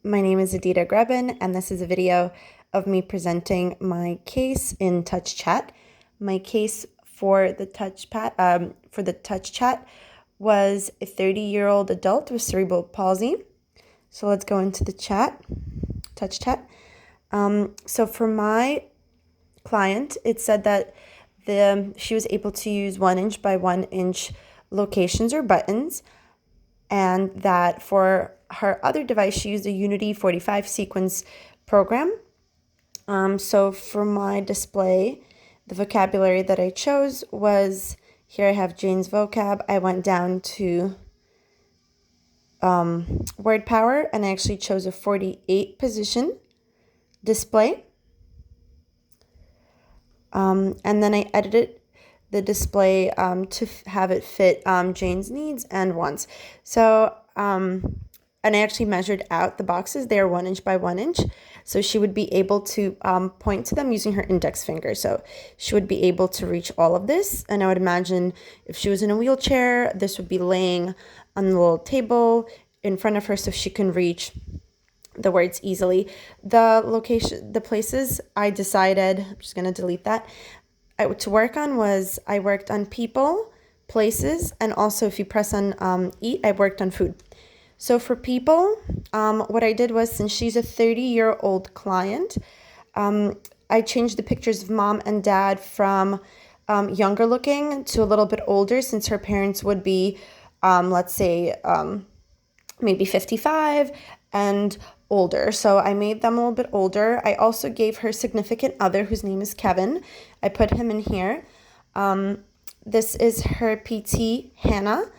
My name is Edita and this is a video of me presenting my case in Touch Chat. My case for the Touch Chat was a 30-year-old adult with cerebral palsy. So let's go into the Touch Chat. So for my client, it said that she was able to use 1" by 1" locations or buttons, and that for her other device, she used a Unity 45 sequence program. So for my display, the vocabulary that I chose was, here I have Jane's vocab. I went down to word power, and I actually chose a 48 position display. And then I edited the display to have it fit Jane's needs and wants. So, and I actually measured out the boxes. They are 1" by 1". So she would be able to point to them using her index finger. So she would be able to reach all of this. And I would imagine if she was in a wheelchair, this would be laying on the little table in front of her so she can reach the words easily. The places I decided, I'm just going to delete that, to work on was, I worked on people, places, and also if you press on eat, I worked on food. So for people, what I did was, since she's a 30-year-old client, I changed the pictures of mom and dad from younger looking to a little bit older, since her parents would be, let's say, maybe 55 and older. So I made them a little bit older. I also gave her significant other, whose name is Kevin. I put him in here. This is her PT, Hannah.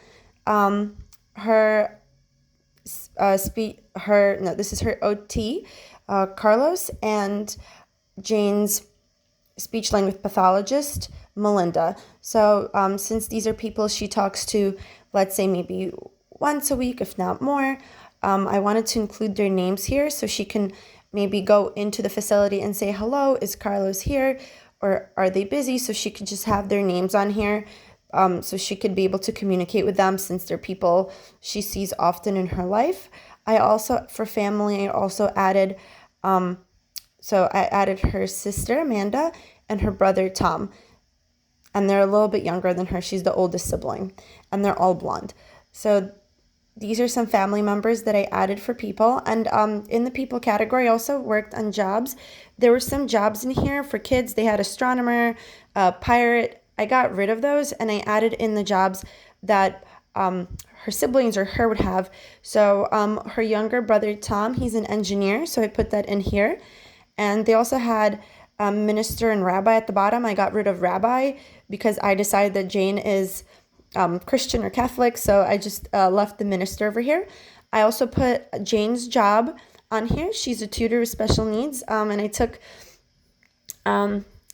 This is her OT, Carlos, and Jane's speech language pathologist, Melinda. So since these are people she talks to, let's say maybe once a week, if not more, I wanted to include their names here so she can maybe go into the facility and say, hello, is Carlos here? Or are they busy? So she could just have their names on here. So she could be able to communicate with them, since they're people she sees often in her life. I also, for family, I also added, so I added her sister, Amanda, and her brother, Tom. And they're a little bit younger than her. She's the oldest sibling. And they're all blonde. So these are some family members that I added for people. And in the people category, I also worked on jobs. There were some jobs in here for kids. They had astronomer, pirate. I got rid of those, and I added in the jobs that her siblings or her would have. So her younger brother, Tom, he's an engineer, so I put that in here. And they also had minister and rabbi at the bottom. I got rid of rabbi because I decided that Jane is Christian or Catholic, so I just left the minister over here. I also put Jane's job on here. She's a tutor with special needs, and I took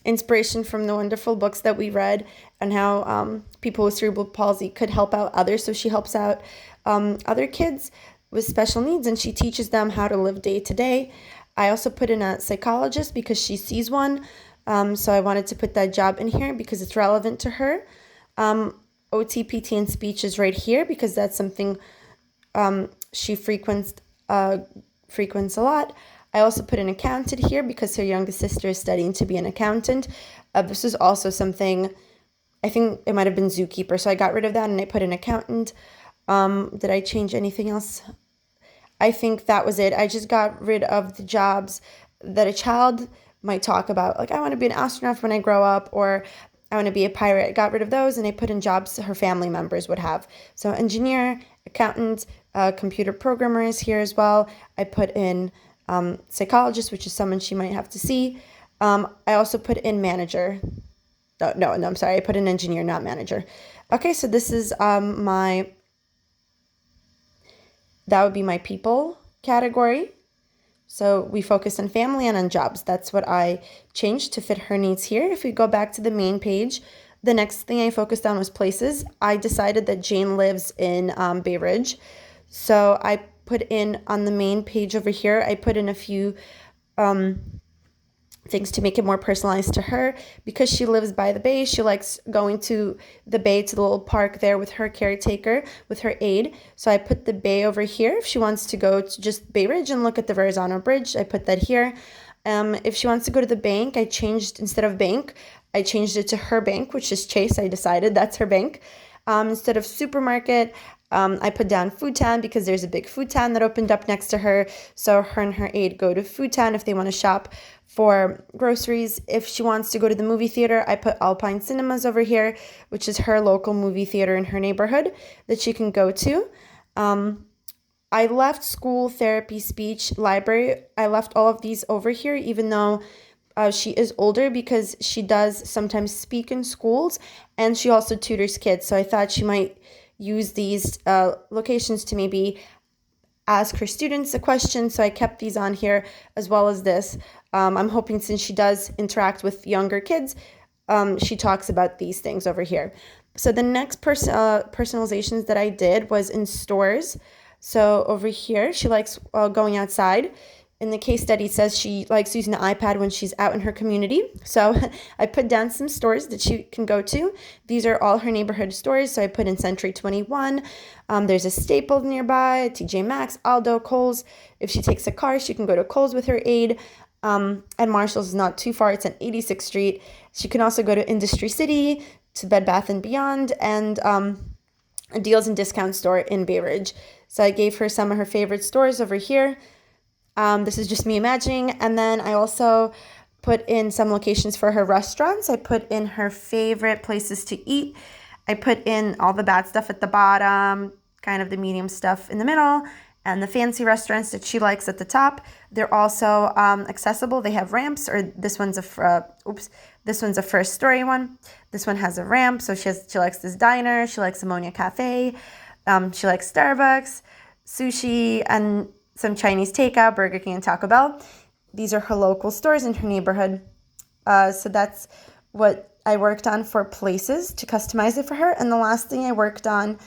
inspiration from the wonderful books that we read and how people with cerebral palsy could help out others. So she helps out other kids with special needs, and she teaches them how to live day to day. I also put in a psychologist because she sees one, so I wanted to put that job in here because it's relevant to her. OT, PT, and speech is right here because that's something she frequents a lot. I also put an accountant here because her youngest sister is studying to be an accountant. This is also something, I think it might have been zookeeper, so I got rid of that and I put an accountant. Did I change anything else? I think that was it. I just got rid of the jobs that a child might talk about. Like, I want to be an astronaut when I grow up, or I want to be a pirate. I got rid of those, and I put in jobs her family members would have. So engineer, accountant, computer programmer is here as well. I put in psychologist, which is someone she might have to see. I also put in manager. No, I'm sorry. I put in engineer, not manager. Okay, so this is that would be my people category. So we focus on family and on jobs. That's what I changed to fit her needs here. If we go back to the main page, the next thing I focused on was places. I decided that Jane lives in Bay Ridge. So I put in on the main page over here, I put in a few things to make it more personalized to her. Because she lives by the bay, she likes going to the bay, to the little park there with her caretaker, with her aide. So I put the bay over here. If she wants to go to just Bay Ridge and look at the Verrazano Bridge, I put that here. If she wants to go to the bank, I changed, instead of bank, I changed it to her bank, which is Chase. I decided that's her bank. Instead of supermarket, I put down Food Town because there's a big Food Town that opened up next to her. So her and her aide go to Food Town if they want to shop for groceries. If she wants to go to the movie theater, I put Alpine Cinemas over here, which is her local movie theater in her neighborhood that she can go to. I left school, therapy, speech, library. I left all of these over here, even though she is older, because she does sometimes speak in schools and she also tutors kids. So I thought she might use these locations to maybe ask her students a question. So I kept these on here as well as this. I'm hoping, since she does interact with younger kids, she talks about these things over here. So the next personalizations that I did was in stores. So over here, she likes going outside. In the case study, it says she likes using the iPad when she's out in her community. So I put down some stores that she can go to. These are all her neighborhood stores. So I put in Century 21. There's a Staples nearby, TJ Maxx, Aldo, Kohl's. If she takes a car, she can go to Kohl's with her aide. And Marshall's is not too far. It's on 86th Street. She can also go to Industry City, to Bed Bath & Beyond, and a deals and discount store in Bay Ridge. So I gave her some of her favorite stores over here. This is just me imagining. And then I also put in some locations for her restaurants. I put in her favorite places to eat. I put in all the bad stuff at the bottom, kind of the medium stuff in the middle, and the fancy restaurants that she likes at the top. They're also accessible. They have ramps, or this one's a first story one. This one has a ramp. So she likes this diner. She likes Ammonia Cafe. She likes Starbucks, sushi, and some Chinese takeout, Burger King and Taco Bell. These are her local stores in her neighborhood. So that's what I worked on for places to customize it for her. And the last thing I worked on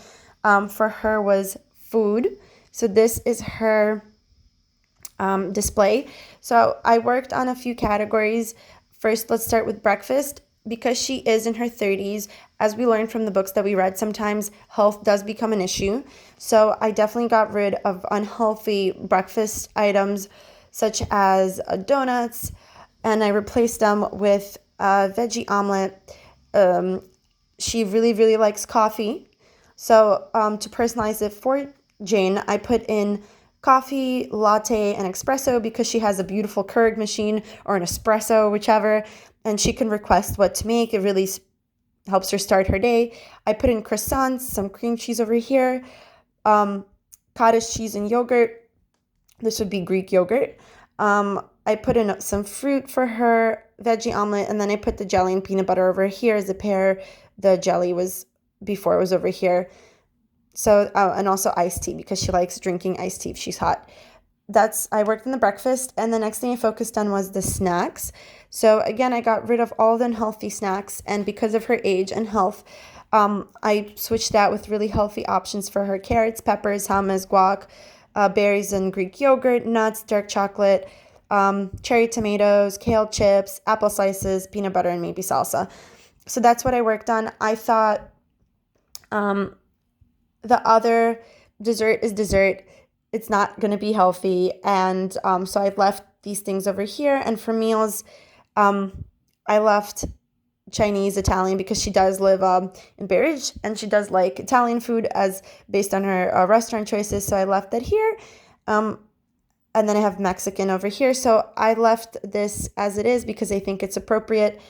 for her was food. So this is her display. So I worked on a few categories. First, let's start with breakfast. Because she is in her 30s, as we learned from the books that we read, sometimes health does become an issue. So I definitely got rid of unhealthy breakfast items such as donuts, and I replaced them with a veggie omelet. She really, really likes coffee. So to personalize it for Jane, I put in coffee, latte, and espresso because she has a beautiful Keurig machine, or an espresso, whichever, and she can request what to make. It really helps her start her day. I put in croissants, some cream cheese over here, cottage cheese and yogurt. This would be Greek yogurt. I put in some fruit for her veggie omelet, and then I put the jelly and peanut butter over here as a pair. The jelly was before, it was over here. So, and also iced tea because she likes drinking iced tea if she's hot. I worked in the breakfast, and the next thing I focused on was the snacks. So again, I got rid of all the unhealthy snacks, and because of her age and health, I switched that with really healthy options for her: carrots, peppers, hummus, guac, berries and Greek yogurt, nuts, dark chocolate, cherry tomatoes, kale chips, apple slices, peanut butter, and maybe salsa. So that's what I worked on. I thought the other dessert is dessert. It's not going to be healthy. And so I left these things over here. And for meals, I left Chinese, Italian, because she does live in Bay Ridge and she does like Italian food as based on her restaurant choices. So I left that here. And then I have Mexican over here. So I left this as it is because I think it's appropriate.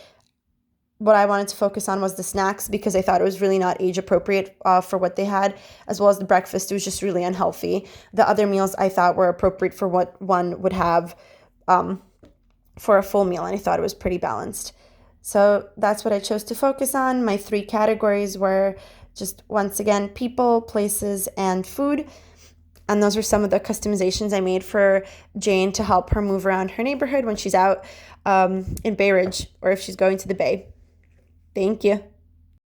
What I wanted to focus on was the snacks because I thought it was really not age appropriate for what they had, as well as the breakfast. It was just really unhealthy. The other meals I thought were appropriate for what one would have for a full meal, and I thought it was pretty balanced. So that's what I chose to focus on. My 3 categories were just, once again, people, places, and food. And those were some of the customizations I made for Jane to help her move around her neighborhood when she's out in Bay Ridge or if she's going to the Bay. Thank you.